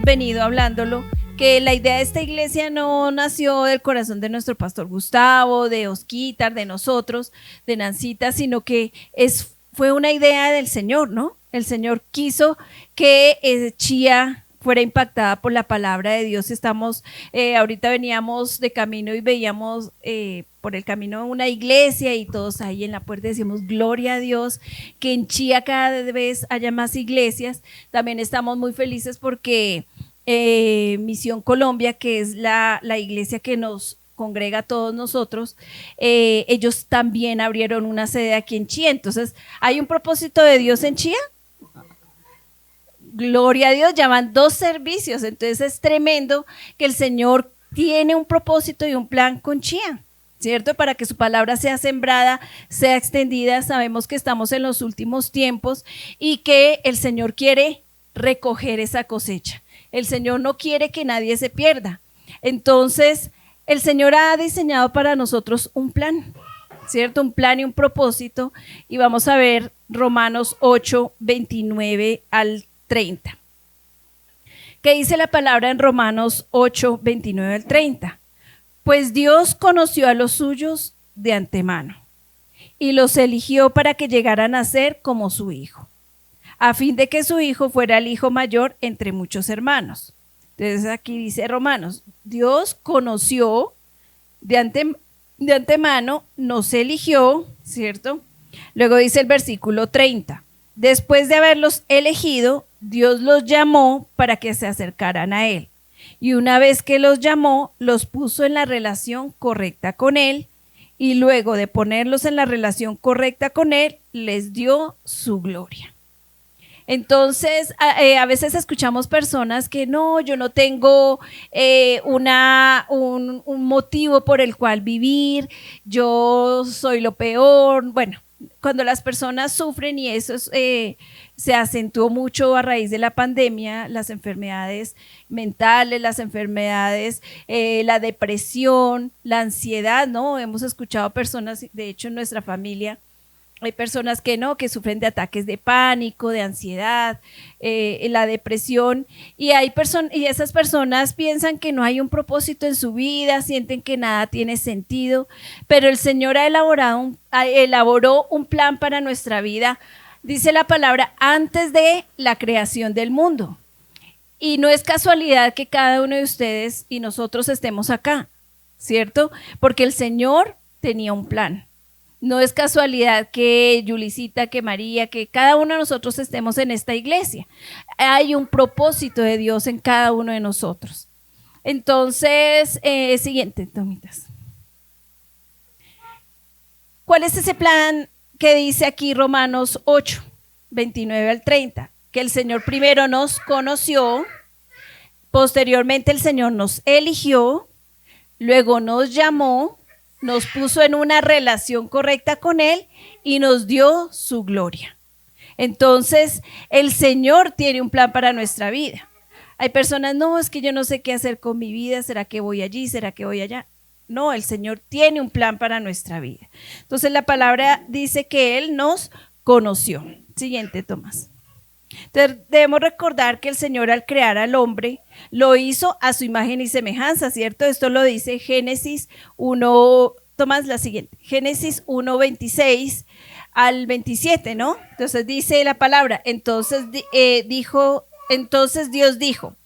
hemos venido hablándolo, que la idea de esta iglesia no nació del corazón de nuestro pastor Gustavo, de Osquitar, de nosotros, de Nancita, sino que fue una idea del Señor, ¿no? El Señor quiso que Chía fuera impactada por la palabra de Dios. Ahorita veníamos de camino y veíamos por el camino una iglesia y todos ahí en la puerta decíamos gloria a Dios, que en Chía cada vez haya más iglesias. También estamos muy felices porque Misión Colombia, que es la iglesia que nos congrega a todos nosotros, ellos también abrieron una sede aquí en Chía. Entonces, ¿hay un propósito de Dios en Chía? Gloria a Dios, ya van 2 servicios, entonces es tremendo que el Señor tiene un propósito y un plan con Chía, ¿cierto? Para que su palabra sea sembrada, sea extendida. Sabemos que estamos en los últimos tiempos y que el Señor quiere recoger esa cosecha. El Señor no quiere que nadie se pierda. Entonces, el Señor ha diseñado para nosotros un plan, ¿cierto? Un plan y un propósito. Y vamos a ver Romanos 8, 29 al 30. ¿Qué dice la palabra en Romanos 8, 29 al 30? Pues Dios conoció a los suyos de antemano y los eligió para que llegaran a ser como su hijo, a fin de que su hijo fuera el hijo mayor entre muchos hermanos. Entonces aquí dice Romanos, Dios conoció de antemano, nos eligió, ¿cierto? Luego dice el versículo 30, después de haberlos elegido, Dios los llamó para que se acercaran a Él. Y una vez que los llamó, los puso en la relación correcta con Él. Y luego de ponerlos en la relación correcta con Él, les dio su gloria. Entonces, a veces escuchamos personas que no, yo no tengo un motivo por el cual vivir, yo soy lo peor. Bueno, cuando las personas sufren, y eso se acentuó mucho a raíz de la pandemia, las enfermedades mentales, las enfermedades, la depresión, la ansiedad, ¿no? Hemos escuchado personas, de hecho en nuestra familia, hay personas que no, que sufren de ataques de pánico, de ansiedad, la depresión, y esas personas piensan que no hay un propósito en su vida, sienten que nada tiene sentido, pero el Señor elaboró un plan para nuestra vida, dice la palabra, antes de la creación del mundo. Y no es casualidad que cada uno de ustedes y nosotros estemos acá, ¿cierto? Porque el Señor tenía un plan. No es casualidad que Yulicita, que María, que cada uno de nosotros estemos en esta iglesia. Hay un propósito de Dios en cada uno de nosotros. Entonces, siguiente, tomitas. ¿Cuál es ese plan que dice aquí Romanos 8, 29 al 30? Que el Señor primero nos conoció, posteriormente el Señor nos eligió, luego nos llamó, nos puso en una relación correcta con Él y nos dio su gloria. Entonces, el Señor tiene un plan para nuestra vida. Hay personas, no, es que yo no sé qué hacer con mi vida, ¿será que voy allí? ¿Será que voy allá? No, el Señor tiene un plan para nuestra vida. Entonces, la palabra dice que Él nos conoció. Siguiente, Tomás. Entonces, debemos recordar que el Señor al crear al hombre lo hizo a su imagen y semejanza, ¿cierto? Esto lo dice Génesis 1, Tomás, la siguiente, Génesis 1, 26 al 27, ¿no? Entonces dice la palabra, entonces Dios dijo,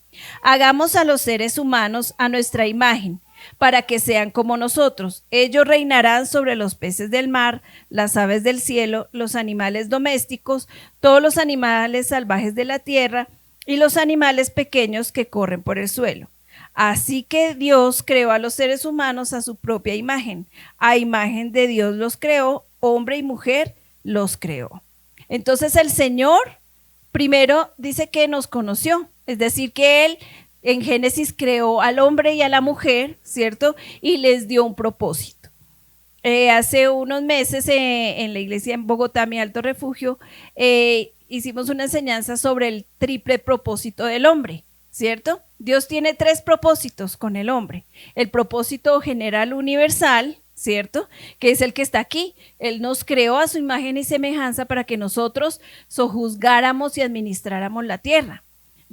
hagamos a los seres humanos a nuestra imagen, para que sean como nosotros. Ellos reinarán sobre los peces del mar, las aves del cielo, los animales domésticos, todos los animales salvajes de la tierra y los animales pequeños que corren por el suelo. Así que Dios creó a los seres humanos a su propia imagen. A imagen de Dios los creó, hombre y mujer los creó. Entonces el Señor primero dice que nos conoció, es decir, que Él en Génesis creó al hombre y a la mujer, ¿cierto? Y les dio un propósito. Hace unos meses en la iglesia en Bogotá, mi alto refugio, hicimos una enseñanza sobre el triple propósito del hombre, ¿cierto? Dios tiene 3 propósitos con el hombre. El propósito general universal, ¿cierto? Que es el que está aquí. Él nos creó a su imagen y semejanza para que nosotros sojuzgáramos y administráramos la tierra.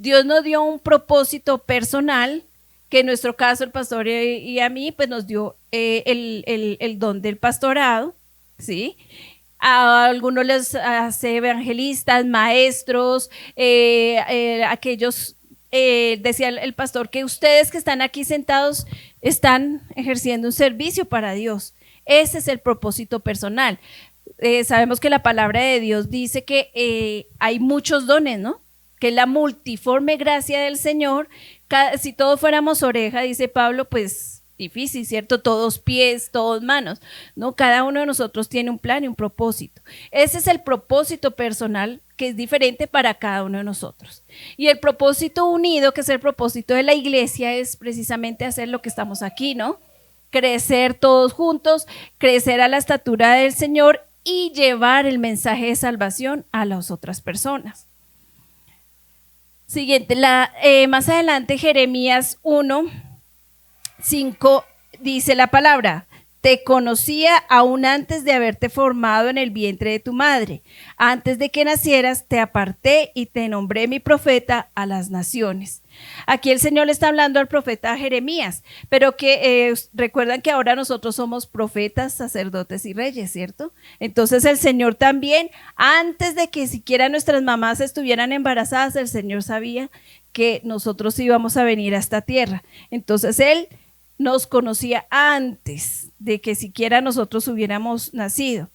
Dios nos dio un propósito personal, que en nuestro caso el pastor y a mí pues nos dio el don del pastorado, ¿sí? A algunos les hace evangelistas, maestros, aquellos, decía el pastor, que ustedes que están aquí sentados están ejerciendo un servicio para Dios. Ese es el propósito personal. Sabemos que la palabra de Dios dice que hay muchos dones, ¿no? Que es la multiforme gracia del Señor. Si todos fuéramos oreja, dice Pablo, pues difícil, ¿cierto? Todos pies, todos manos, ¿no? Cada uno de nosotros tiene un plan y un propósito. Ese es el propósito personal, que es diferente para cada uno de nosotros. Y el propósito unido, que es el propósito de la iglesia, es precisamente hacer lo que estamos aquí, ¿no? Crecer todos juntos, crecer a la estatura del Señor y llevar el mensaje de salvación a las otras personas. Siguiente, más adelante, Jeremías 1:5 dice la palabra: te conocía aún antes de haberte formado en el vientre de tu madre. Antes de que nacieras te aparté y te nombré mi profeta a las naciones. Aquí el Señor le está hablando al profeta Jeremías, pero que recuerdan que ahora nosotros somos profetas, sacerdotes y reyes, ¿cierto? Entonces el Señor también, antes de que siquiera nuestras mamás estuvieran embarazadas, el Señor sabía que nosotros íbamos a venir a esta tierra. Entonces Él nos conocía antes de que siquiera nosotros hubiéramos nacido.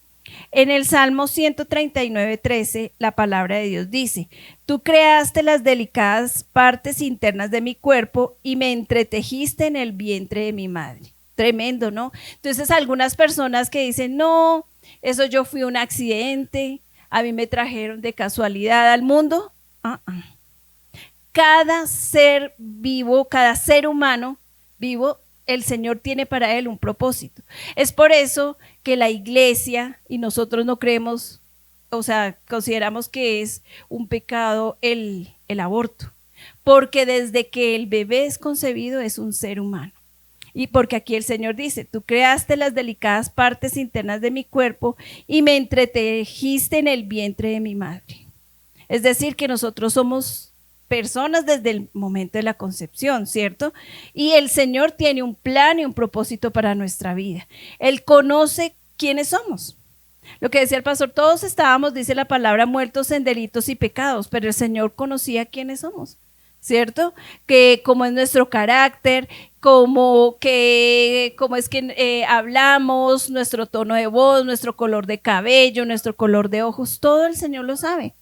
En el Salmo 139:13, la palabra de Dios dice: tú creaste las delicadas partes internas de mi cuerpo y me entretejiste en el vientre de mi madre. Tremendo, ¿no? Entonces algunas personas que dicen, no, eso yo fui un accidente, a mí me trajeron de casualidad al mundo. Cada ser vivo, cada ser humano vivo, el Señor tiene para él un propósito. Es por eso que la iglesia, y nosotros no creemos, o sea, consideramos que es un pecado el aborto, porque desde que el bebé es concebido es un ser humano. Y porque aquí el Señor dice: tú creaste las delicadas partes internas de mi cuerpo y me entretejiste en el vientre de mi madre. Es decir, que nosotros somos personas desde el momento de la concepción, ¿cierto? Y el Señor tiene un plan y un propósito para nuestra vida. Él conoce quiénes somos. Lo que decía el pastor, todos estábamos, dice la palabra, muertos en delitos y pecados, pero el Señor conocía quiénes somos, ¿cierto? Que cómo es nuestro carácter, cómo es que hablamos, nuestro tono de voz, nuestro color de cabello, nuestro color de ojos, todo el Señor lo sabe.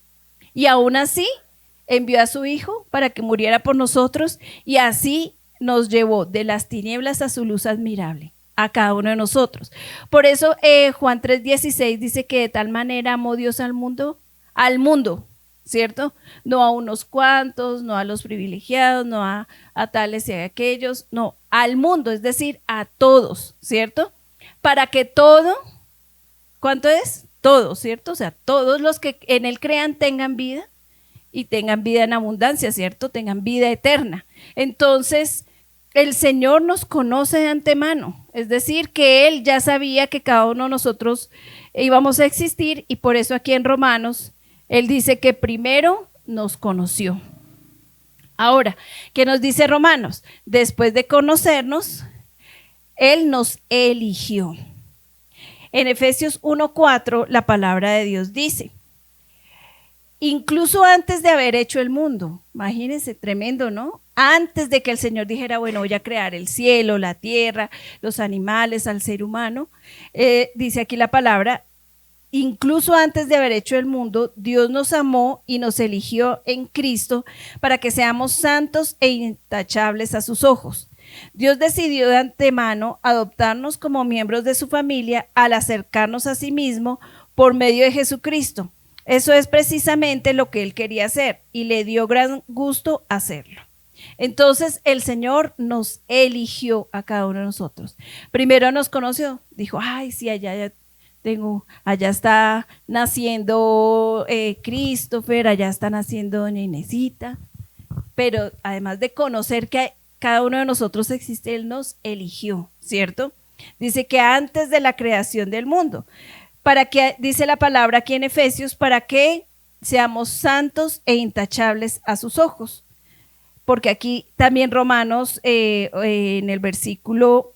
Y aún así envió a su Hijo para que muriera por nosotros y así nos llevó de las tinieblas a su luz admirable, a cada uno de nosotros. Por eso Juan 3:16 dice que de tal manera amó Dios al mundo, ¿cierto? No a unos cuantos, no a los privilegiados, no a tales y a aquellos, no, al mundo, es decir, a todos, ¿cierto? Para que todo, ¿cuánto es? Todos, ¿cierto? O sea, todos los que en Él crean tengan vida y tengan vida en abundancia, ¿cierto? Tengan vida eterna. Entonces, el Señor nos conoce de antemano, es decir, que Él ya sabía que cada uno de nosotros íbamos a existir y por eso aquí en Romanos, Él dice que primero nos conoció. Ahora, ¿qué nos dice Romanos? Después de conocernos, Él nos eligió. En Efesios 1:4, la palabra de Dios dice: incluso antes de haber hecho el mundo, imagínense, tremendo, ¿no? Antes de que el Señor dijera, bueno, voy a crear el cielo, la tierra, los animales, al ser humano, dice aquí la palabra, incluso antes de haber hecho el mundo, Dios nos amó y nos eligió en Cristo para que seamos santos e intachables a sus ojos. Dios decidió de antemano adoptarnos como miembros de su familia al acercarnos a sí mismo por medio de Jesucristo. Eso es precisamente lo que Él quería hacer y le dio gran gusto hacerlo. Entonces el Señor nos eligió a cada uno de nosotros. Primero nos conoció, dijo, ay, sí, allá está naciendo Christopher, allá está naciendo doña Inesita. Pero además de conocer que cada uno de nosotros existe, Él nos eligió, ¿cierto? Dice que antes de la creación del mundo, para que, dice la palabra aquí en Efesios, para que seamos santos e intachables a sus ojos. porque aquí también Romanos en el versículo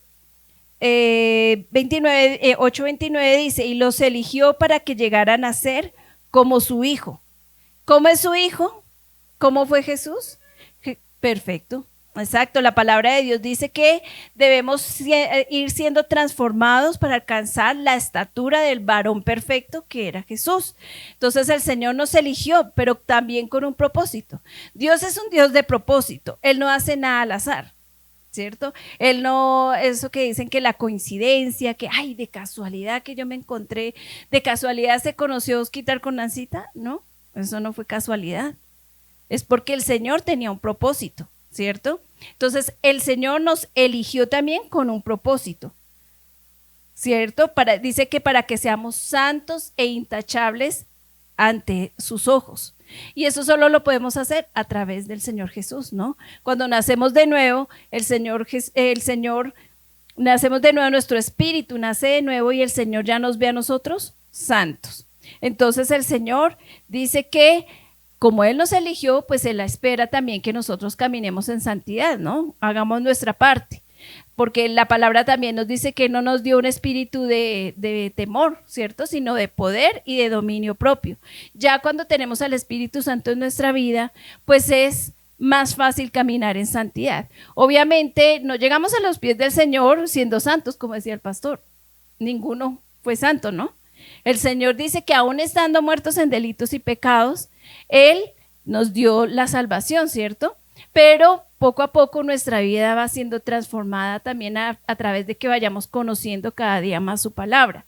8:29 dice, y los eligió para que llegaran a ser como su hijo. ¿Cómo es su hijo? ¿Cómo fue Jesús? Perfecto. Exacto, la palabra de Dios dice que debemos ir siendo transformados para alcanzar la estatura del varón perfecto que era Jesús. Entonces el Señor nos eligió, pero también con un propósito. Dios es un Dios de propósito, Él no hace nada al azar, ¿cierto? Él no, eso que dicen que la coincidencia, que ay, de casualidad que yo me encontré, de casualidad se conoció Osquitar con Nancita, no, eso no fue casualidad, es porque el Señor tenía un propósito, ¿cierto? Entonces, el Señor nos eligió también con un propósito, ¿cierto? Dice que para que seamos santos e intachables ante sus ojos. Y eso solo lo podemos hacer a través del Señor Jesús, ¿no? Cuando nacemos de nuevo, nacemos de nuevo, nuestro espíritu nace de nuevo y el Señor ya nos ve a nosotros santos. Entonces, el Señor dice que como Él nos eligió, pues Él espera también que nosotros caminemos en santidad, ¿no? Hagamos nuestra parte, porque la palabra también nos dice que no nos dio un espíritu de temor, ¿cierto? Sino de poder y de dominio propio. Ya cuando tenemos al Espíritu Santo en nuestra vida, pues es más fácil caminar en santidad. Obviamente no llegamos a los pies del Señor siendo santos, como decía el pastor. Ninguno fue santo, ¿no? El Señor dice que aún estando muertos en delitos y pecados, Él nos dio la salvación, ¿cierto? Pero poco a poco nuestra vida va siendo transformada también a través de que vayamos conociendo cada día más su palabra.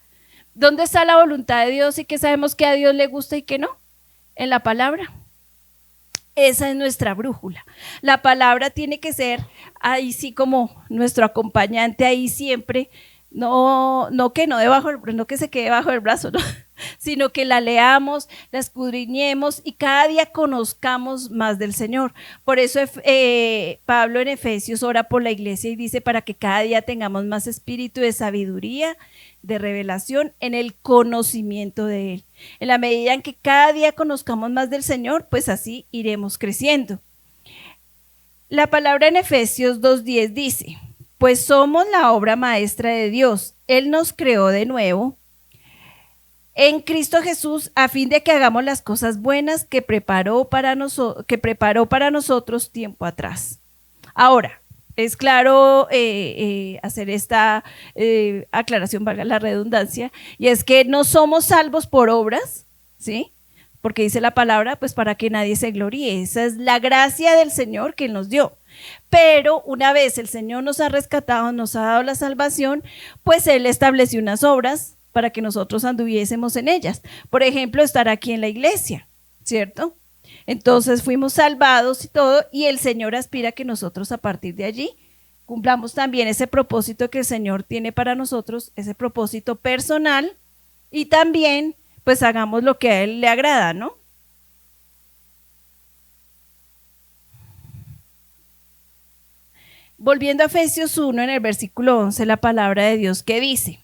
¿Dónde está la voluntad de Dios y que sabemos que a Dios le gusta y que no? En la palabra. Esa es nuestra brújula. La palabra tiene que ser ahí sí como nuestro acompañante ahí siempre. No que se quede debajo del brazo, ¿no? Sino que la leamos, la escudriñemos y cada día conozcamos más del Señor. Por eso Pablo en Efesios ora por la iglesia y dice para que cada día tengamos más espíritu de sabiduría, de revelación en el conocimiento de Él. En la medida en que cada día conozcamos más del Señor, pues así iremos creciendo. La palabra en Efesios 2:10 dice: pues somos la obra maestra de Dios. Él nos creó de nuevo en Cristo Jesús a fin de que hagamos las cosas buenas que preparó para nosotros tiempo atrás. Ahora, es claro hacer esta aclaración, valga la redundancia, y es que no somos salvos por obras, ¿sí? Porque dice la palabra, pues para que nadie se gloríe. Esa es la gracia del Señor que Él nos dio. Pero una vez el Señor nos ha rescatado, nos ha dado la salvación, pues Él estableció unas obras para que nosotros anduviésemos en ellas. Por ejemplo, estar aquí en la iglesia, ¿cierto? Entonces fuimos salvados y todo, y el Señor aspira que nosotros a partir de allí cumplamos también ese propósito que el Señor tiene para nosotros, ese propósito personal, y también pues hagamos lo que a Él le agrada, ¿no? Volviendo a Efesios 1, en el versículo 11, la palabra de Dios que dice: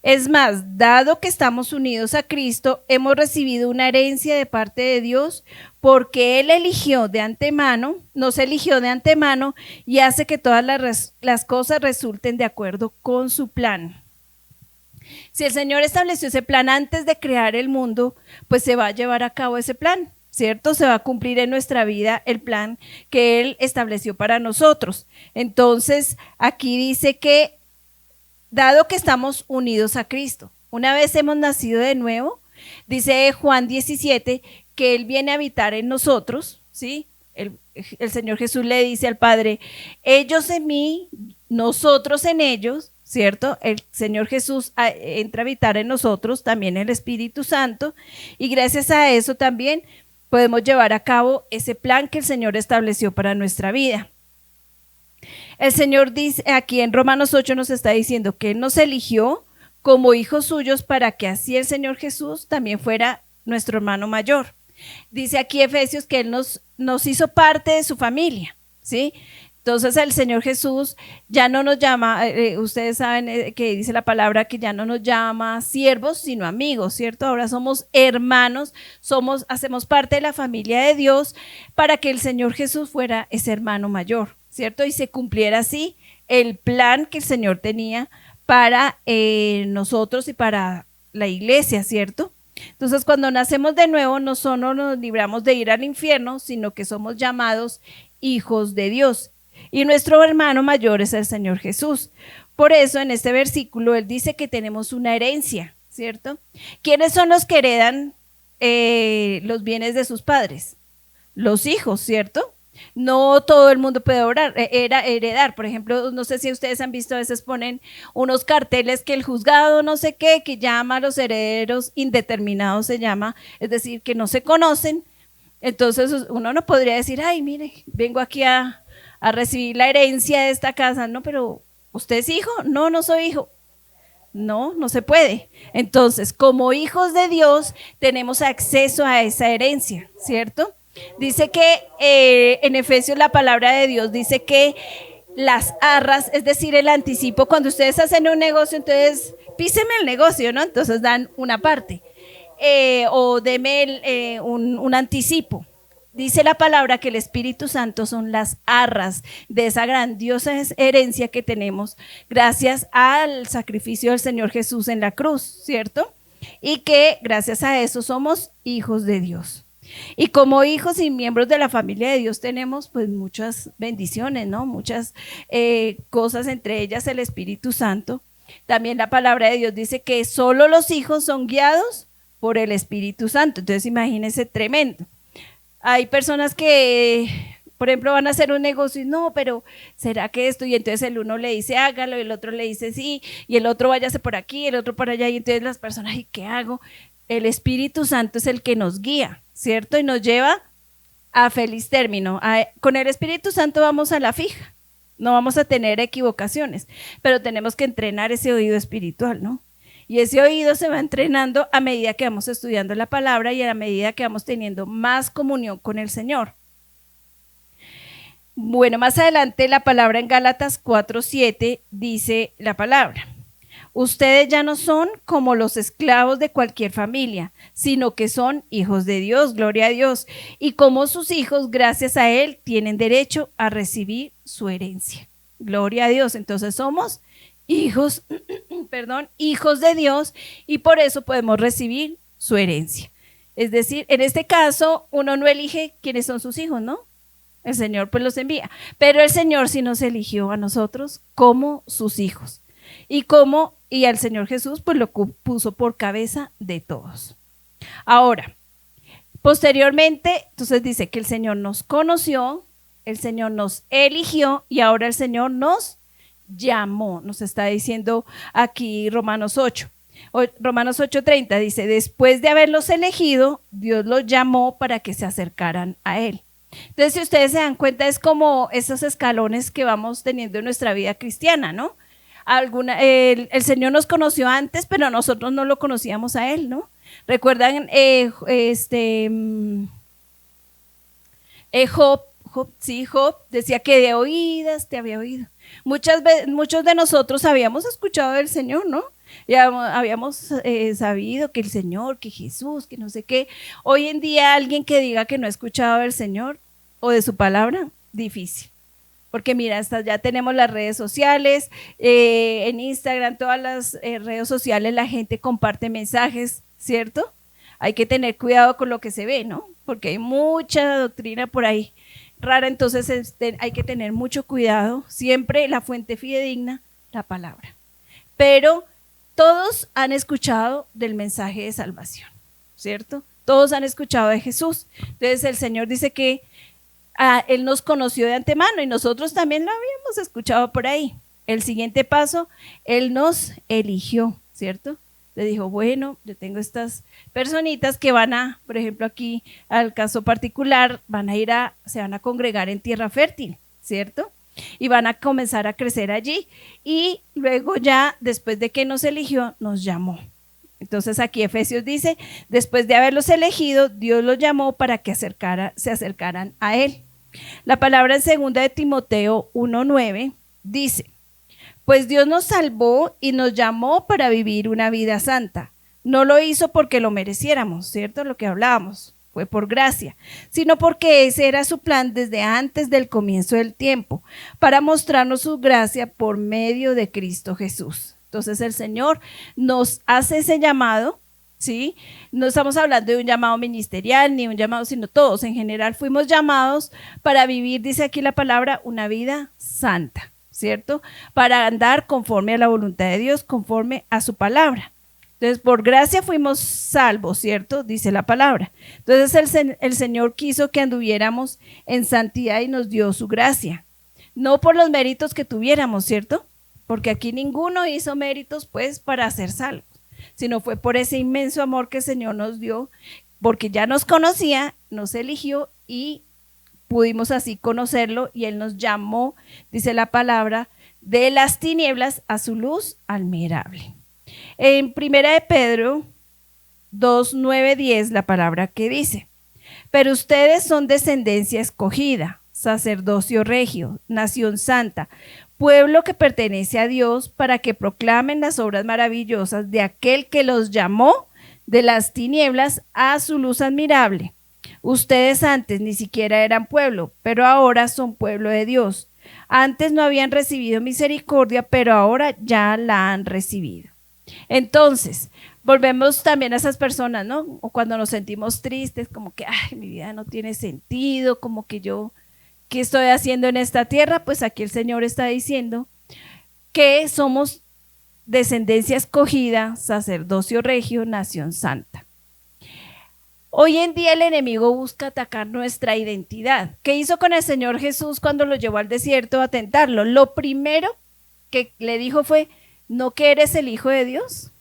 es más, dado que estamos unidos a Cristo, hemos recibido una herencia de parte de Dios, porque Él nos eligió de antemano y hace que todas las cosas resulten de acuerdo con su plan. Si el Señor estableció ese plan antes de crear el mundo, pues se va a llevar a cabo ese plan, ¿cierto? Se va a cumplir en nuestra vida el plan que Él estableció para nosotros. Entonces, aquí dice que, dado que estamos unidos a Cristo, una vez hemos nacido de nuevo, dice Juan 17, que Él viene a habitar en nosotros, ¿sí? El Señor Jesús le dice al Padre: ellos en mí, nosotros en ellos, ¿cierto? El Señor Jesús entra a habitar en nosotros, también el Espíritu Santo, y gracias a eso también podemos llevar a cabo ese plan que el Señor estableció para nuestra vida. El Señor dice aquí en Romanos 8, nos está diciendo que Él nos eligió como hijos suyos para que así el Señor Jesús también fuera nuestro hermano mayor. Dice aquí Efesios que Él nos hizo parte de su familia, ¿sí? Entonces el Señor Jesús ya no nos llama, ustedes saben que dice la palabra que ya no nos llama siervos, sino amigos, ¿cierto? Ahora somos hermanos, hacemos parte de la familia de Dios para que el Señor Jesús fuera ese hermano mayor, ¿cierto? Y se cumpliera así el plan que el Señor tenía para nosotros y para la iglesia, ¿cierto? Entonces, cuando nacemos de nuevo, no solo nos libramos de ir al infierno, sino que somos llamados hijos de Dios. Y nuestro hermano mayor es el Señor Jesús. Por eso, en este versículo, él dice que tenemos una herencia, ¿cierto? ¿Quiénes son los que heredan los bienes de sus padres? Los hijos, ¿cierto? No todo el mundo puede heredar. Por ejemplo, no sé si ustedes han visto, a veces ponen unos carteles que el juzgado no sé qué, que llama a los herederos indeterminados, se llama, es decir, que no se conocen. Entonces uno no podría decir, ay, mire, vengo aquí a recibir la herencia de esta casa. No, pero ¿usted es hijo? No, no soy hijo. No, no se puede. Entonces, como hijos de Dios, tenemos acceso a esa herencia, ¿cierto? Dice que en Efesios la palabra de Dios dice que las arras, es decir, el anticipo, cuando ustedes hacen un negocio, entonces píseme el negocio, ¿no? Entonces dan una parte o deme un anticipo. Dice la palabra que el Espíritu Santo son las arras de esa grandiosa herencia que tenemos gracias al sacrificio del Señor Jesús en la cruz, ¿cierto? Y que gracias a eso somos hijos de Dios. Y como hijos y miembros de la familia de Dios tenemos pues muchas bendiciones, ¿no? Muchas cosas, entre ellas el Espíritu Santo. También la palabra de Dios dice que solo los hijos son guiados por el Espíritu Santo. Entonces imagínense, tremendo. Hay personas que, por ejemplo, van a hacer un negocio y no, pero ¿será que esto? Y entonces el uno le dice hágalo, y el otro le dice sí, y el otro váyase por aquí, el otro por allá, y entonces las personas, ¿y qué hago? El Espíritu Santo es el que nos guía, ¿cierto? Y nos lleva a feliz término. Con el Espíritu Santo vamos a la fija, no vamos a tener equivocaciones, pero tenemos que entrenar ese oído espiritual, ¿no? Y ese oído se va entrenando a medida que vamos estudiando la palabra y a medida que vamos teniendo más comunión con el Señor. Bueno, más adelante la palabra en Gálatas 4:7 dice la palabra: ustedes ya no son como los esclavos de cualquier familia, sino que son hijos de Dios, gloria a Dios. Y como sus hijos, gracias a Él, tienen derecho a recibir su herencia. Gloria a Dios. Entonces somos hijos, hijos de Dios, y por eso podemos recibir su herencia. Es decir, en este caso, uno no elige quiénes son sus hijos, ¿no? El Señor pues los envía. Pero el Señor sí nos eligió a nosotros como sus hijos. Y al Señor Jesús pues lo puso por cabeza de todos. Ahora, posteriormente, entonces dice que el Señor nos conoció, el Señor nos eligió y ahora el Señor nos llamó. Nos está diciendo aquí Romanos 8. Romanos 8:30 dice: después de haberlos elegido, Dios los llamó para que se acercaran a Él. Entonces, si ustedes se dan cuenta, es como esos escalones que vamos teniendo en nuestra vida cristiana, ¿no? El Señor nos conoció antes, pero nosotros no lo conocíamos a Él, ¿no? ¿Recuerdan Job decía que de oídas te había oído? Muchos de nosotros habíamos escuchado del Señor, ¿no? Ya habíamos sabido que el Señor, que Jesús, que no sé qué. Hoy en día alguien que diga que no ha escuchado del Señor o de su palabra, difícil. Porque mira, hasta ya tenemos las redes sociales, en Instagram, todas las redes sociales la gente comparte mensajes, ¿cierto? Hay que tener cuidado con lo que se ve, ¿no? Porque hay mucha doctrina por ahí rara, entonces hay que tener mucho cuidado. Siempre la fuente fidedigna, la palabra. Pero todos han escuchado del mensaje de salvación, ¿cierto? Todos han escuchado de Jesús. Entonces el Señor dice que Él nos conoció de antemano y nosotros también lo habíamos escuchado por ahí. El siguiente paso, Él nos eligió, ¿cierto? Le dijo, bueno, yo tengo estas personitas que van a, por ejemplo aquí, al caso particular, se van a congregar en tierra fértil, ¿cierto? Y van a comenzar a crecer allí. Y luego ya, después de que nos eligió, nos llamó. Entonces aquí Efesios dice, después de haberlos elegido, Dios los llamó para que se acercaran a Él. La palabra en 2 de Timoteo 1:9 dice: pues Dios nos salvó y nos llamó para vivir una vida santa. No lo hizo porque lo mereciéramos, ¿cierto? Lo que hablábamos, fue por gracia, sino porque ese era su plan desde antes del comienzo del tiempo, para mostrarnos su gracia por medio de Cristo Jesús. Entonces el Señor nos hace ese llamado, ¿sí? No estamos hablando de un llamado ministerial ni un llamado, sino todos en general fuimos llamados para vivir, dice aquí la palabra, una vida santa, ¿cierto? Para andar conforme a la voluntad de Dios, conforme a su palabra. Entonces, por gracia fuimos salvos, ¿cierto? Dice la palabra. Entonces, el Señor quiso que anduviéramos en santidad y nos dio su gracia. No por los méritos que tuviéramos, ¿cierto? Porque aquí ninguno hizo méritos, pues, para ser salvos, sino fue por ese inmenso amor que el Señor nos dio, porque ya nos conocía, nos eligió y pudimos así conocerlo, y Él nos llamó, dice la palabra, de las tinieblas a su luz admirable. En 1 de Pedro 2, 9, 10, la palabra que dice: pero ustedes son descendencia escogida, sacerdocio regio, nación santa, pueblo que pertenece a Dios, para que proclamen las obras maravillosas de aquel que los llamó de las tinieblas a su luz admirable. Ustedes antes ni siquiera eran pueblo, pero ahora son pueblo de Dios. Antes no habían recibido misericordia, pero ahora ya la han recibido. Entonces, volvemos también a esas personas, ¿no? O cuando nos sentimos tristes, como que, ay, mi vida no tiene sentido, como que yo, ¿qué estoy haciendo en esta tierra? Pues aquí el Señor está diciendo que somos descendencia escogida, sacerdocio regio, nación santa. Hoy en día el enemigo busca atacar nuestra identidad. ¿Qué hizo con el Señor Jesús cuando lo llevó al desierto a tentarlo? Lo primero que le dijo fue: ¿no que eres el Hijo de Dios?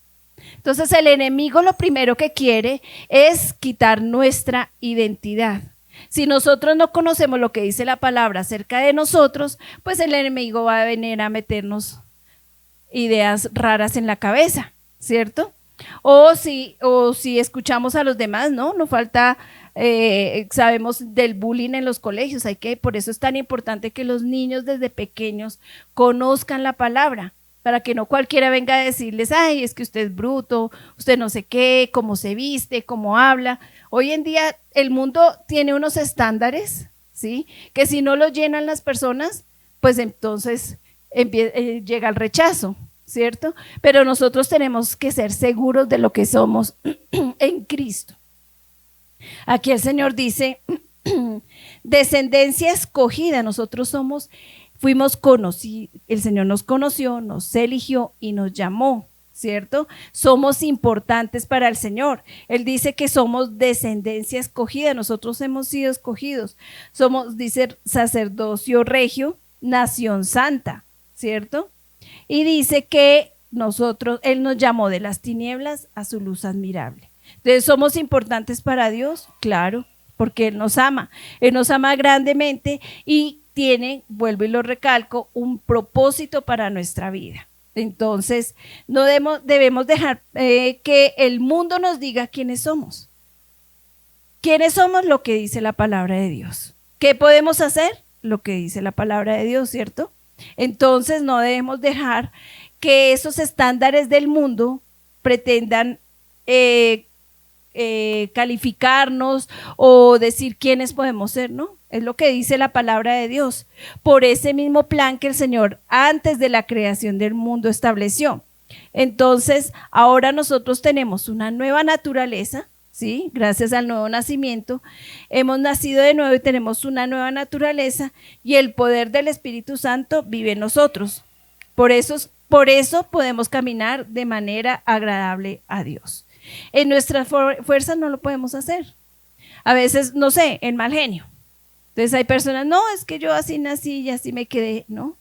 Entonces el enemigo lo primero que quiere es quitar nuestra identidad. Si nosotros no conocemos lo que dice la palabra acerca de nosotros, pues el enemigo va a venir a meternos ideas raras en la cabeza, ¿cierto? O si escuchamos a los demás, ¿no? No falta, sabemos del bullying en los colegios, por eso es tan importante que los niños desde pequeños conozcan la palabra, para que no cualquiera venga a decirles: ay, es que usted es bruto, usted no sé qué, cómo se viste, cómo habla. Hoy en día el mundo tiene unos estándares, ¿sí? Que si no los llenan las personas, pues entonces llega el rechazo, ¿cierto? Pero nosotros tenemos que ser seguros de lo que somos en Cristo. Aquí el Señor dice: descendencia escogida, nosotros fuimos conocidos, el Señor nos conoció, nos eligió y nos llamó, ¿cierto? Somos importantes para el Señor. Él dice que somos descendencia escogida, nosotros hemos sido escogidos. Somos, dice, sacerdocio regio, nación santa, ¿cierto? Y dice que Él nos llamó de las tinieblas a su luz admirable. Entonces, ¿somos importantes para Dios? Claro, porque Él nos ama grandemente y tiene, vuelvo y lo recalco, un propósito para nuestra vida. Entonces, no debemos dejar que el mundo nos diga quiénes somos. ¿Quiénes somos? Lo que dice la palabra de Dios. ¿Qué podemos hacer? Lo que dice la palabra de Dios, ¿cierto? Entonces, no debemos dejar que esos estándares del mundo pretendan calificarnos o decir quiénes podemos ser, ¿no? Es lo que dice la palabra de Dios, por ese mismo plan que el Señor antes de la creación del mundo estableció. Entonces, ahora nosotros tenemos una nueva naturaleza, ¿sí? Gracias al nuevo nacimiento, hemos nacido de nuevo y tenemos una nueva naturaleza, y el poder del Espíritu Santo vive en nosotros. Por eso podemos caminar de manera agradable a Dios. En nuestras fuerzas no lo podemos hacer. A veces, no sé, en mal genio. Entonces hay personas: no, es que yo así nací y así me quedé. No.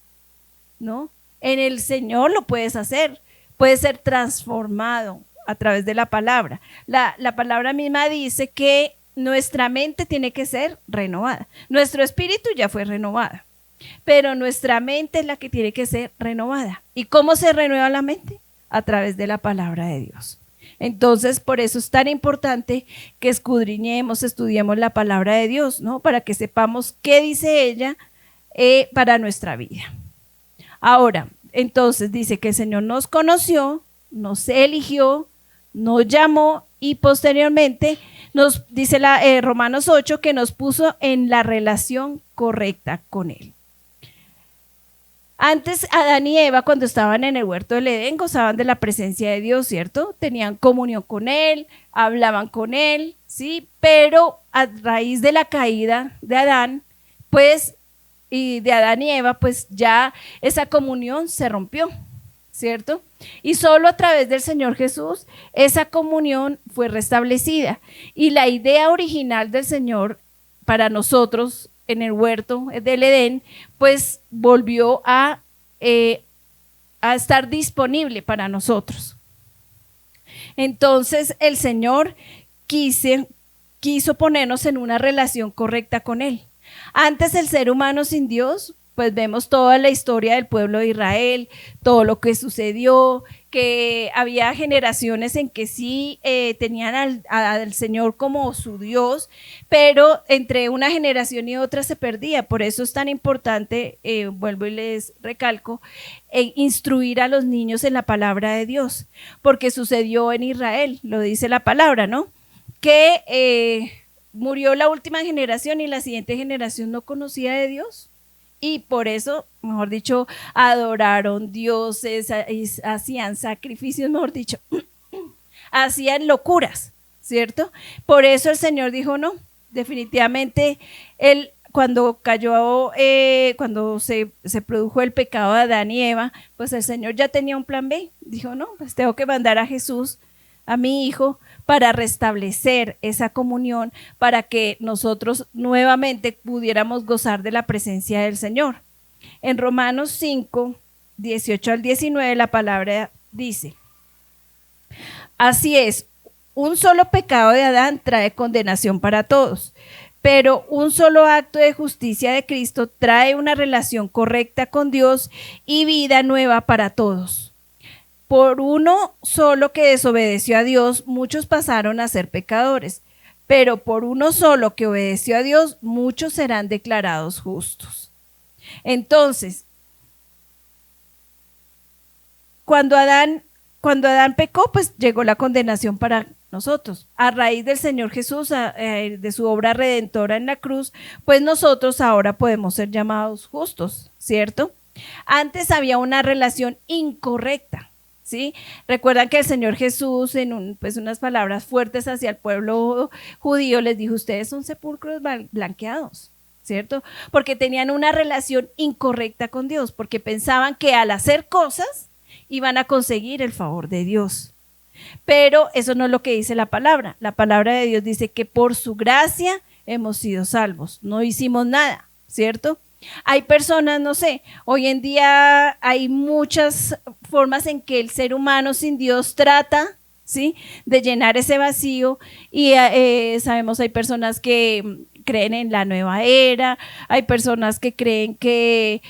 En el Señor lo puedes hacer. Puedes ser transformado a través de la palabra. La palabra misma dice que nuestra mente tiene que ser renovada. Nuestro espíritu ya fue renovado, pero nuestra mente es la que tiene que ser renovada. ¿Y cómo se renueva la mente? A través de la palabra de Dios. Entonces, por eso es tan importante que escudriñemos, estudiemos la palabra de Dios, ¿no? Para que sepamos qué dice ella para nuestra vida. Ahora, entonces dice que el Señor nos conoció, nos eligió, nos llamó y posteriormente nos dice Romanos 8 que nos puso en la relación correcta con Él. Antes, Adán y Eva, cuando estaban en el huerto del Edén, gozaban de la presencia de Dios, ¿cierto? Tenían comunión con Él, hablaban con Él, ¿sí? Pero a raíz de la caída de Adán, pues, y de Adán y Eva, pues ya esa comunión se rompió, ¿cierto? Y solo a través del Señor Jesús, esa comunión fue restablecida. Y la idea original del Señor para nosotros, en el huerto del Edén, pues volvió a estar disponible para nosotros. Entonces el Señor quiso ponernos en una relación correcta con Él. Antes el ser humano sin Dios, pues vemos toda la historia del pueblo de Israel, todo lo que sucedió, que había generaciones en que sí tenían al Señor como su Dios, pero entre una generación y otra se perdía. Por eso es tan importante, vuelvo y les recalco, instruir a los niños en la palabra de Dios, porque sucedió en Israel, lo dice la palabra, ¿no? Que murió la última generación y la siguiente generación no conocía de Dios. Y por eso, mejor dicho, adoraron dioses, hacían sacrificios, mejor dicho, hacían locuras, ¿cierto? Por eso el Señor dijo no, definitivamente Él cuando cayó, cuando se produjo el pecado de Adán y Eva, pues el Señor ya tenía un plan B, dijo no, pues tengo que mandar a Jesús, a mi hijo, para restablecer esa comunión, para que nosotros nuevamente pudiéramos gozar de la presencia del Señor. En Romanos 5, 18 al 19, la palabra dice: así es, un solo pecado de Adán trae condenación para todos, pero un solo acto de justicia de Cristo trae una relación correcta con Dios y vida nueva para todos. Por uno solo que desobedeció a Dios, muchos pasaron a ser pecadores, pero por uno solo que obedeció a Dios, muchos serán declarados justos. Entonces, cuando Adán pecó, pues llegó la condenación para nosotros. A raíz del Señor Jesús, de su obra redentora en la cruz, pues nosotros ahora podemos ser llamados justos, ¿cierto? Antes había una relación incorrecta. ¿Sí? Recuerdan que el Señor Jesús en unas palabras fuertes hacia el pueblo judío les dijo: ustedes son sepulcros blanqueados, ¿cierto? Porque tenían una relación incorrecta con Dios, porque pensaban que al hacer cosas iban a conseguir el favor de Dios. Pero eso no es lo que dice la palabra. La palabra de Dios dice que por su gracia hemos sido salvos, no hicimos nada, ¿cierto? Hay personas, no sé, hoy en día hay muchas formas en que el ser humano sin Dios trata, ¿sí?, de llenar ese vacío y sabemos, hay personas que creen en la nueva era, hay personas que creen que,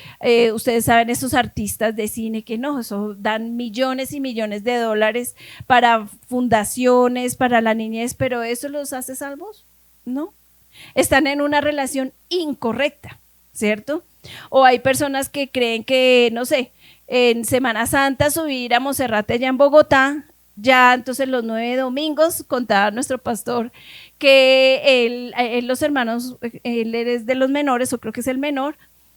ustedes saben, esos artistas de cine que no, eso dan millones y millones de dólares para fundaciones, para la niñez, pero ¿eso los hace salvos? No, están en una relación incorrecta, ¿cierto? O hay personas que creen que, no sé, en Semana Santa subir a Monserrate allá en Bogotá, ya entonces los 9 domingos, contaba nuestro pastor que los hermanos, él es de los menores, o creo que es el menor,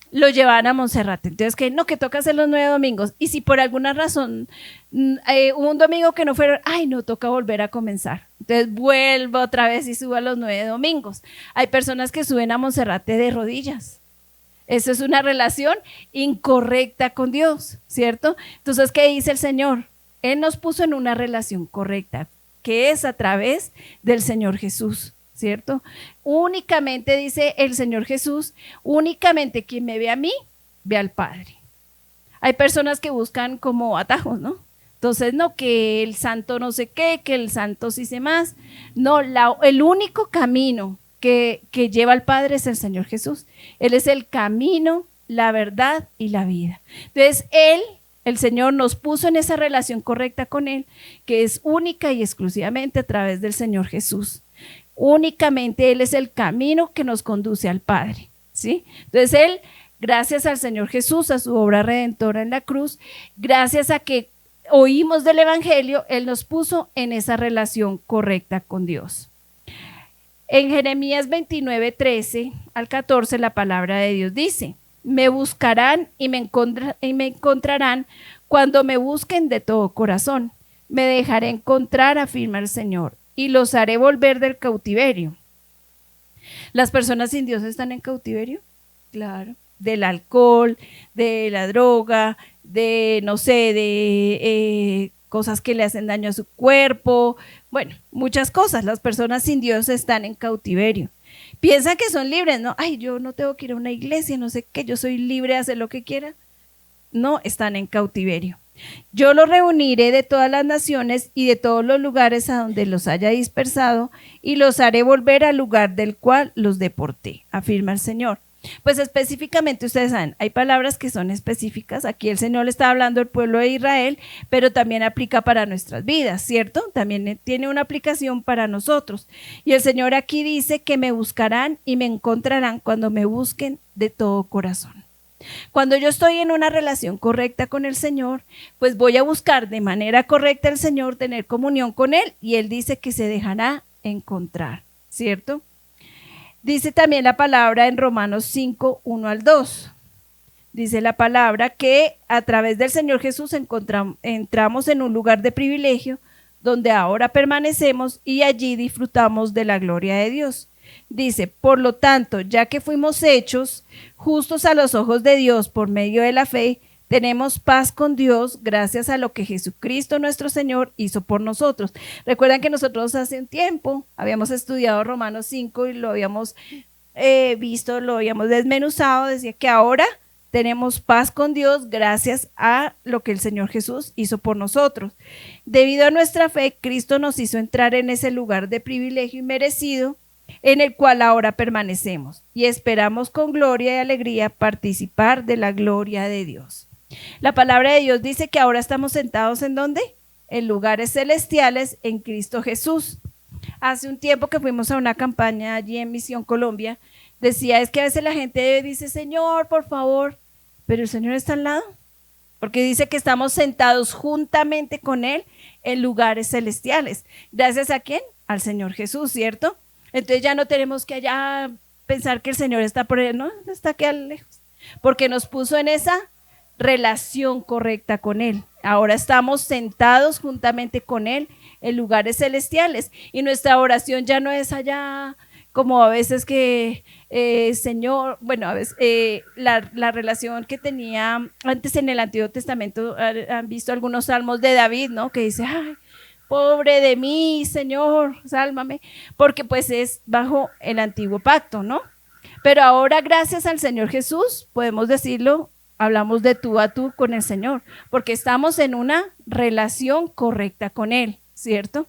lo llevaban a Monserrate. Entonces, que no, que toca hacer los 9 domingos. Y si por alguna razón hubo un domingo que no fueron, ay, no, toca volver a comenzar. Entonces vuelvo otra vez y subo a los 9 domingos. Hay personas que suben a Monserrate de rodillas. Eso es una relación incorrecta con Dios, ¿cierto? Entonces, ¿qué dice el Señor? Él nos puso en una relación correcta, que es a través del Señor Jesús, ¿cierto? Únicamente, dice el Señor Jesús, únicamente quien me ve a mí, ve al Padre. Hay personas que buscan como atajos, ¿no? Entonces, no, que el santo no sé qué, que el santo sí sé más. No, el único camino que lleva al Padre es el Señor Jesús. Él es el camino, la verdad y la vida. Entonces, Él El Señor nos puso en esa relación correcta con Él, que es única y exclusivamente a través del Señor Jesús. Únicamente Él es el camino que nos conduce al Padre, ¿sí? Entonces Él, gracias al Señor Jesús, a su obra redentora en la cruz, gracias a que oímos del Evangelio, Él nos puso en esa relación correcta con Dios. En Jeremías 29, 13 al 14, la palabra de Dios dice: me buscarán y me encontrarán cuando me busquen de todo corazón. Me dejaré encontrar, afirma el Señor, y los haré volver del cautiverio. ¿Las personas sin Dios están en cautiverio? Claro. Del alcohol, de la droga, de, no sé, de cosas que le hacen daño a su cuerpo. Bueno, muchas cosas. Las personas sin Dios están en cautiverio. Piensan que son libres, ¿no? Ay, yo no tengo que ir a una iglesia, no sé qué, yo soy libre de hacer lo que quiera. No, están en cautiverio. Yo los reuniré de todas las naciones y de todos los lugares a donde los haya dispersado y los haré volver al lugar del cual los deporté, afirma el Señor. Pues específicamente ustedes saben, hay palabras que son específicas. Aquí el Señor le está hablando al pueblo de Israel, pero también aplica para nuestras vidas, ¿cierto? También tiene una aplicación para nosotros. Y el Señor aquí dice que me buscarán y me encontrarán cuando me busquen de todo corazón. Cuando yo estoy en una relación correcta con el Señor, pues voy a buscar de manera correcta al Señor, tener comunión con Él, y Él dice que se dejará encontrar, ¿cierto? Dice también la palabra en Romanos 5, 1 al 2. Dice la palabra que a través del Señor Jesús entramos en un lugar de privilegio donde ahora permanecemos y allí disfrutamos de la gloria de Dios. Dice: por lo tanto, ya que fuimos hechos justos a los ojos de Dios por medio de la fe, tenemos paz con Dios gracias a lo que Jesucristo nuestro Señor hizo por nosotros. Recuerdan que nosotros hace un tiempo habíamos estudiado Romanos 5 y lo habíamos visto, lo habíamos desmenuzado. Decía que ahora tenemos paz con Dios gracias a lo que el Señor Jesús hizo por nosotros. Debido a nuestra fe, Cristo nos hizo entrar en ese lugar de privilegio inmerecido en el cual ahora permanecemos y esperamos con gloria y alegría participar de la gloria de Dios. La palabra de Dios dice que ahora estamos sentados ¿en dónde? En lugares celestiales en Cristo Jesús. Hace un tiempo que fuimos a una campaña allí en Misión Colombia, decía, es que a veces la gente dice, Señor, por favor, pero el Señor está al lado, porque dice que estamos sentados juntamente con Él en lugares celestiales. ¿Gracias a quién? Al Señor Jesús, ¿cierto? Entonces ya no tenemos que allá pensar que el Señor está por ahí, no, está aquí a lejos, porque nos puso en esa relación correcta con Él. Ahora estamos sentados juntamente con Él en lugares celestiales y nuestra oración ya no es allá como a veces que Señor, bueno, a veces la relación que tenía antes en el Antiguo Testamento, han visto algunos salmos de David, ¿no? Que dice, ay, pobre de mí, Señor, sálvame, porque pues es bajo el antiguo pacto, ¿no? Pero ahora, gracias al Señor Jesús, podemos decirlo, hablamos de tú a tú con el Señor, porque estamos en una relación correcta con Él, ¿cierto?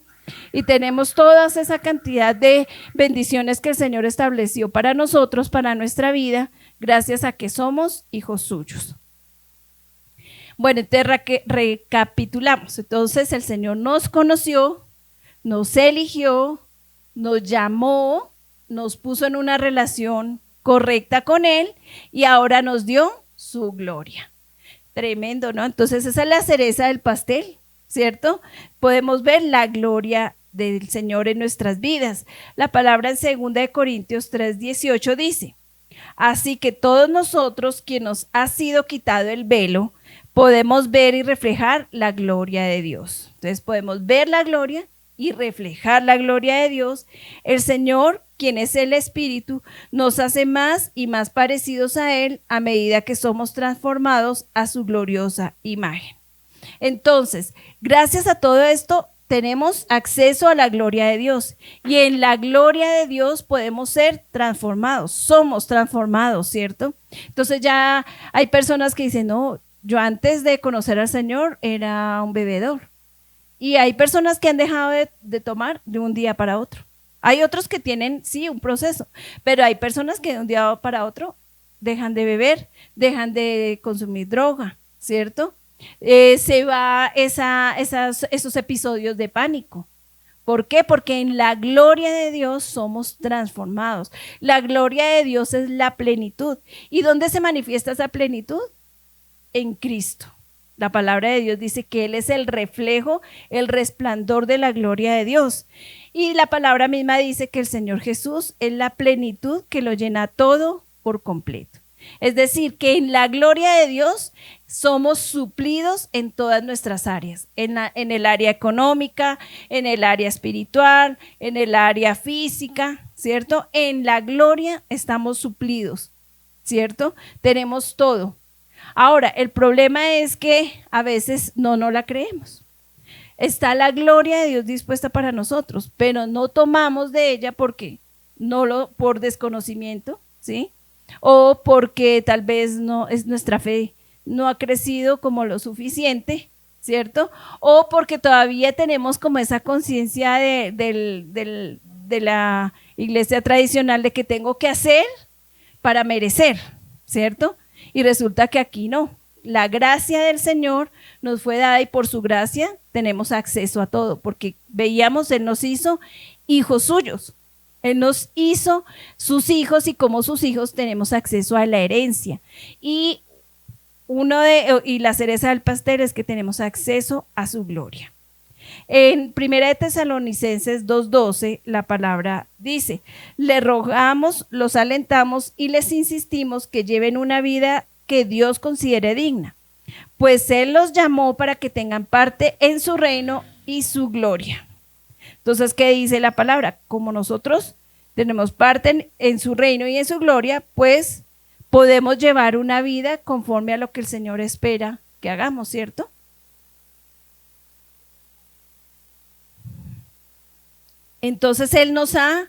Y tenemos toda esa cantidad de bendiciones que el Señor estableció para nosotros, para nuestra vida, gracias a que somos hijos suyos. Bueno, entonces recapitulamos. Entonces el Señor nos conoció, nos eligió, nos llamó, nos puso en una relación correcta con Él y ahora nos dio su gloria. Tremendo, ¿no? Entonces esa es la cereza del pastel, ¿cierto? Podemos ver la gloria del Señor en nuestras vidas. La palabra en 2 Corintios 3:18 dice, así que todos nosotros, quien nos ha sido quitado el velo, podemos ver y reflejar la gloria de Dios. Entonces podemos ver la gloria y reflejar la gloria de Dios. El Señor, quien es el Espíritu, nos hace más y más parecidos a Él a medida que somos transformados a su gloriosa imagen. Entonces, gracias a todo esto, tenemos acceso a la gloria de Dios y en la gloria de Dios podemos ser transformados, somos transformados, ¿cierto? Entonces ya hay personas que dicen, no, yo antes de conocer al Señor era un bebedor. Y hay personas que han dejado de tomar de un día para otro. Hay otros que tienen, sí, un proceso, pero hay personas que de un día para otro dejan de beber, dejan de consumir droga, ¿cierto? Se va esos episodios de pánico. ¿Por qué? Porque en la gloria de Dios somos transformados. La gloria de Dios es la plenitud. ¿Y dónde se manifiesta esa plenitud? En Cristo. La palabra de Dios dice que Él es el reflejo, el resplandor de la gloria de Dios. Y la palabra misma dice que el Señor Jesús es la plenitud que lo llena todo por completo. Es decir, que en la gloria de Dios somos suplidos en todas nuestras áreas, en el área económica, en el área espiritual, en el área física, ¿cierto? En la gloria estamos suplidos, ¿cierto? Tenemos todo. Ahora, el problema es que a veces no la creemos. Está la gloria de Dios dispuesta para nosotros, pero no tomamos de ella porque por desconocimiento, ¿sí? O porque tal vez no es nuestra fe no ha crecido como lo suficiente, ¿cierto? O porque todavía tenemos como esa conciencia de la iglesia tradicional de que tengo que hacer para merecer, ¿cierto? Y resulta que aquí no. La gracia del Señor nos fue dada y por su gracia tenemos acceso a todo, porque veíamos, Él nos hizo hijos suyos. Él nos hizo sus hijos y como sus hijos tenemos acceso a la herencia. Y la cereza del pastel es que tenemos acceso a su gloria. En 1 de Tesalonicenses 2:12 la palabra dice: le rogamos, los alentamos y les insistimos que lleven una vida que Dios considere digna, pues Él los llamó para que tengan parte en su reino y su gloria. Entonces, ¿qué dice la palabra? Como nosotros tenemos parte en su reino y en su gloria, pues podemos llevar una vida conforme a lo que el Señor espera que hagamos, ¿cierto? Entonces Él nos ha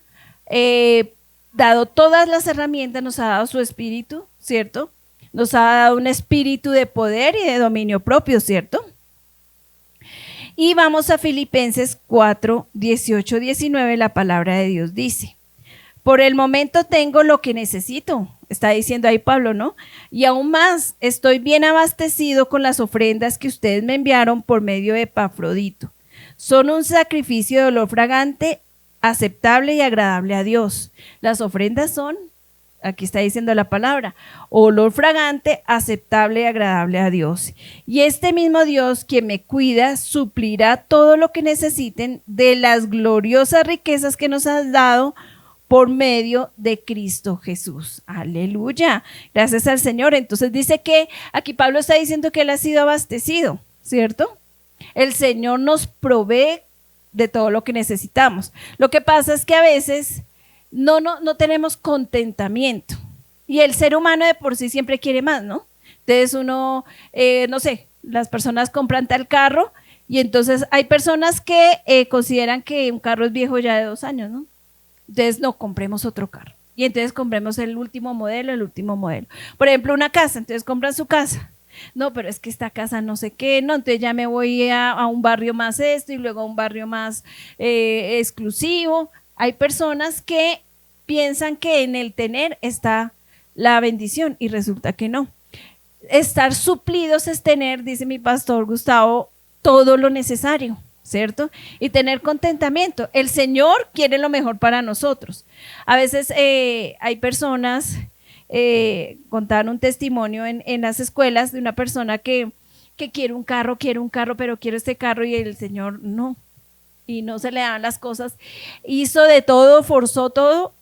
dado todas las herramientas, nos ha dado su espíritu, ¿cierto? Nos ha dado un espíritu de poder y de dominio propio, ¿cierto? Y vamos a Filipenses 4:18-19, la palabra de Dios dice: por el momento tengo lo que necesito, está diciendo ahí Pablo, ¿no? Y aún más, estoy bien abastecido con las ofrendas que ustedes me enviaron por medio de Epafrodito. Son un sacrificio de olor fragante, aceptable y agradable a Dios. Las ofrendas son, aquí está diciendo la palabra, olor fragante, aceptable y agradable a Dios. Y este mismo Dios, quien me cuida, suplirá todo lo que necesiten de las gloriosas riquezas que nos has dado por medio de Cristo Jesús. Aleluya. Gracias al Señor. Entonces dice que aquí Pablo está diciendo que Él ha sido abastecido, ¿cierto? El Señor nos provee de todo lo que necesitamos. Lo que pasa es que a veces no tenemos contentamiento y el ser humano de por sí siempre quiere más, ¿no? Entonces uno, no sé, las personas compran tal carro y entonces hay personas que consideran que un carro es viejo ya de 2 años, ¿no? Entonces no, compremos otro carro y entonces compremos el último modelo. Por ejemplo, una casa, entonces compran su casa. No, pero es que esta casa no sé qué, no, entonces ya me voy a un barrio más esto y luego a un barrio más exclusivo. Hay personas que piensan que en el tener está la bendición y resulta que no. Estar suplidos es tener, dice mi pastor Gustavo, todo lo necesario, ¿cierto? Y tener contentamiento. El Señor quiere lo mejor para nosotros. A veces hay personas, contaban un testimonio en las escuelas de una persona que quiere un carro, pero quiere este carro y el Señor no. Y no se le daban las cosas. Hizo de todo, forzó todo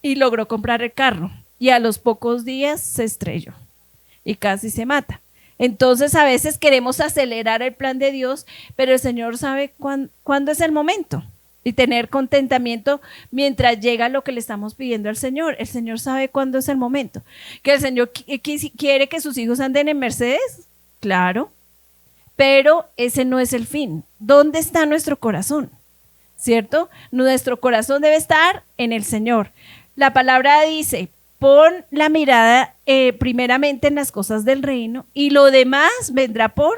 y logró comprar el carro. Y a los pocos días se estrelló y casi se mata. Entonces a veces queremos acelerar el plan de Dios, pero el Señor sabe cuándo es el momento y tener contentamiento mientras llega lo que le estamos pidiendo al Señor. El Señor sabe cuándo es el momento. ¿Que el Señor quiere que sus hijos anden en Mercedes? Claro, pero ese no es el fin. ¿Dónde está nuestro corazón? ¿Cierto? Nuestro corazón debe estar en el Señor. La palabra dice: pon la mirada primeramente en las cosas del reino y lo demás vendrá por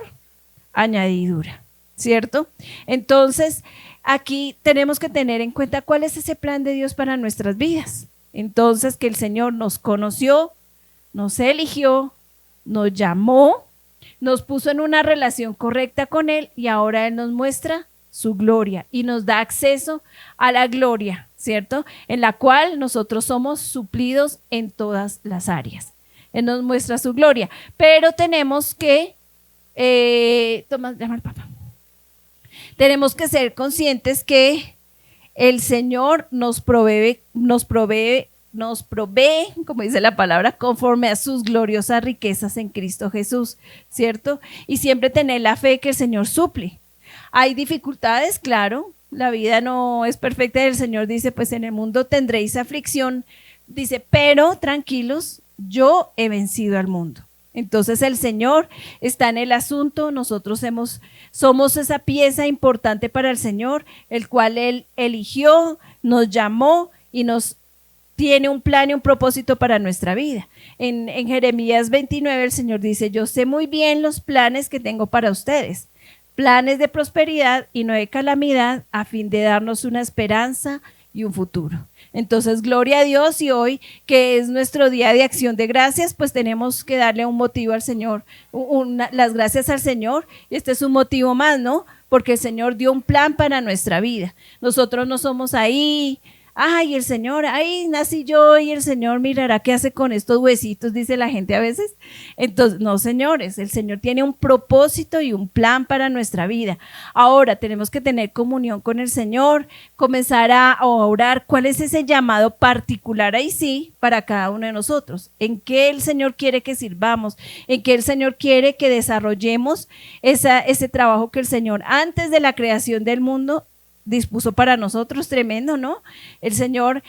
añadidura, ¿cierto? Entonces, aquí tenemos que tener en cuenta cuál es ese plan de Dios para nuestras vidas. Entonces, que el Señor nos conoció, nos eligió, nos llamó, nos puso en una relación correcta con Él y ahora Él nos muestra su gloria y nos da acceso a la gloria, ¿cierto? En la cual nosotros somos suplidos en todas las áreas. Él nos muestra su gloria, pero tenemos que, llama al papá. Tenemos que ser conscientes que el Señor nos provee, como dice la palabra, conforme a sus gloriosas riquezas en Cristo Jesús, ¿cierto? Y siempre tener la fe que el Señor suple. Hay dificultades, claro, la vida no es perfecta y el Señor dice, pues en el mundo tendréis aflicción, dice, pero tranquilos, yo he vencido al mundo. Entonces el Señor está en el asunto, nosotros somos esa pieza importante para el Señor, el cual Él eligió, nos llamó y nos tiene un plan y un propósito para nuestra vida. En Jeremías 29 el Señor dice, yo sé muy bien los planes que tengo para ustedes, planes de prosperidad y no de calamidad, a fin de darnos una esperanza y un futuro. Entonces, gloria a Dios, y hoy que es nuestro día de acción de gracias, pues tenemos que darle un motivo al Señor, las gracias al Señor. Este es un motivo más, ¿no? Porque el Señor dio un plan para nuestra vida. Nosotros no somos ahí, ay, el Señor, ahí nací yo y el Señor mirará qué hace con estos huesitos, dice la gente a veces. Entonces, no, señores, el Señor tiene un propósito y un plan para nuestra vida. Ahora tenemos que tener comunión con el Señor, comenzar a orar cuál es ese llamado particular ahí sí para cada uno de nosotros, en qué el Señor quiere que sirvamos, en qué el Señor quiere que desarrollemos ese trabajo que el Señor antes de la creación del mundo dispuso para nosotros. Tremendo, ¿no? El Señor,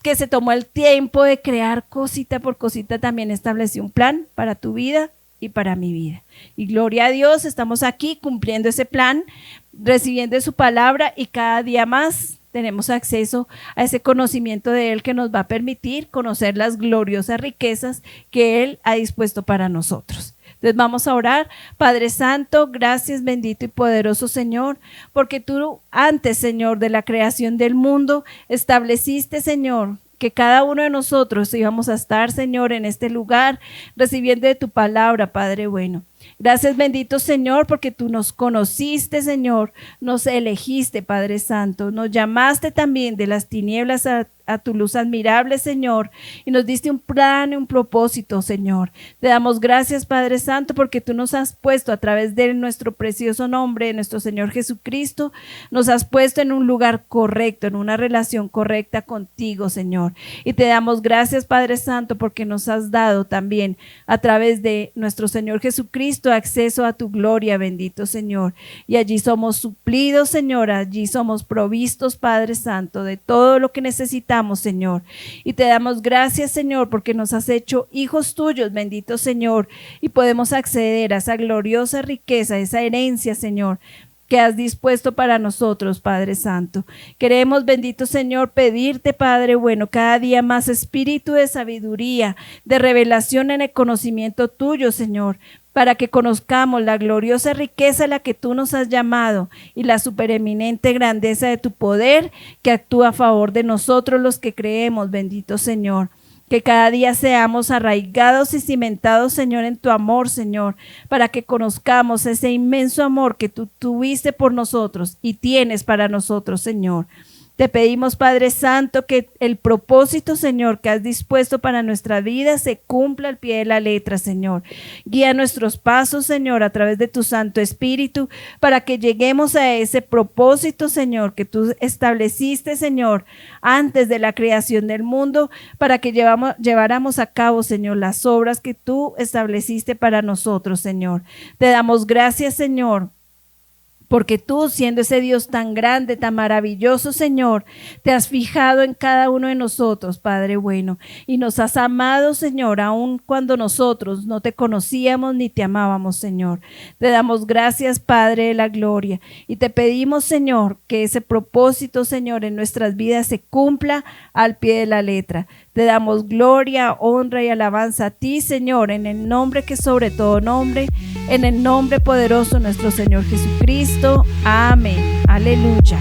que se tomó el tiempo de crear cosita por cosita, también estableció un plan para tu vida y para mi vida. Y gloria a Dios, estamos aquí cumpliendo ese plan, recibiendo su palabra, y cada día más tenemos acceso a ese conocimiento de Él que nos va a permitir conocer las gloriosas riquezas que Él ha dispuesto para nosotros. Entonces vamos a orar. Padre Santo, gracias, bendito y poderoso Señor, porque tú antes, Señor, de la creación del mundo, estableciste, Señor, que cada uno de nosotros íbamos a estar, Señor, en este lugar, recibiendo de tu palabra, Padre bueno. Gracias, bendito Señor, porque tú nos conociste, Señor, nos elegiste, Padre Santo, nos llamaste también de las tinieblas a tu luz admirable, Señor, y nos diste un plan y un propósito, Señor. Te damos gracias, Padre Santo, porque tú nos has puesto a través de nuestro precioso nombre, de nuestro Señor Jesucristo, nos has puesto en un lugar correcto, en una relación correcta contigo, Señor. Y te damos gracias, Padre Santo, porque nos has dado también a través de nuestro Señor Jesucristo acceso a tu gloria, bendito Señor. Y allí somos suplidos, Señor, allí somos provistos, Padre Santo, de todo lo que necesitamos, Señor. Y te damos gracias, Señor, porque nos has hecho hijos tuyos, bendito Señor, y podemos acceder a esa gloriosa riqueza, esa herencia, Señor, que has dispuesto para nosotros, Padre Santo. Queremos, bendito Señor, pedirte, Padre bueno, cada día más espíritu de sabiduría, de revelación en el conocimiento tuyo, Señor, para que conozcamos la gloriosa riqueza a la que tú nos has llamado y la supereminente grandeza de tu poder que actúa a favor de nosotros los que creemos, bendito Señor. Que cada día seamos arraigados y cimentados, Señor, en tu amor, Señor, para que conozcamos ese inmenso amor que tú tuviste por nosotros y tienes para nosotros, Señor. Te pedimos, Padre Santo, que el propósito, Señor, que has dispuesto para nuestra vida se cumpla al pie de la letra, Señor. Guía nuestros pasos, Señor, a través de tu Santo Espíritu, para que lleguemos a ese propósito, Señor, que tú estableciste, Señor, antes de la creación del mundo, para que lleváramos a cabo, Señor, las obras que tú estableciste para nosotros, Señor. Te damos gracias, Señor, porque tú, siendo ese Dios tan grande, tan maravilloso, Señor, te has fijado en cada uno de nosotros, Padre bueno, y nos has amado, Señor, aun cuando nosotros no te conocíamos ni te amábamos, Señor. Te damos gracias, Padre de la gloria, y te pedimos, Señor, que ese propósito, Señor, en nuestras vidas se cumpla al pie de la letra. Te damos gloria, honra y alabanza a ti, Señor, en el nombre que sobre todo nombre, en el nombre poderoso de nuestro Señor Jesucristo. Amén. Aleluya.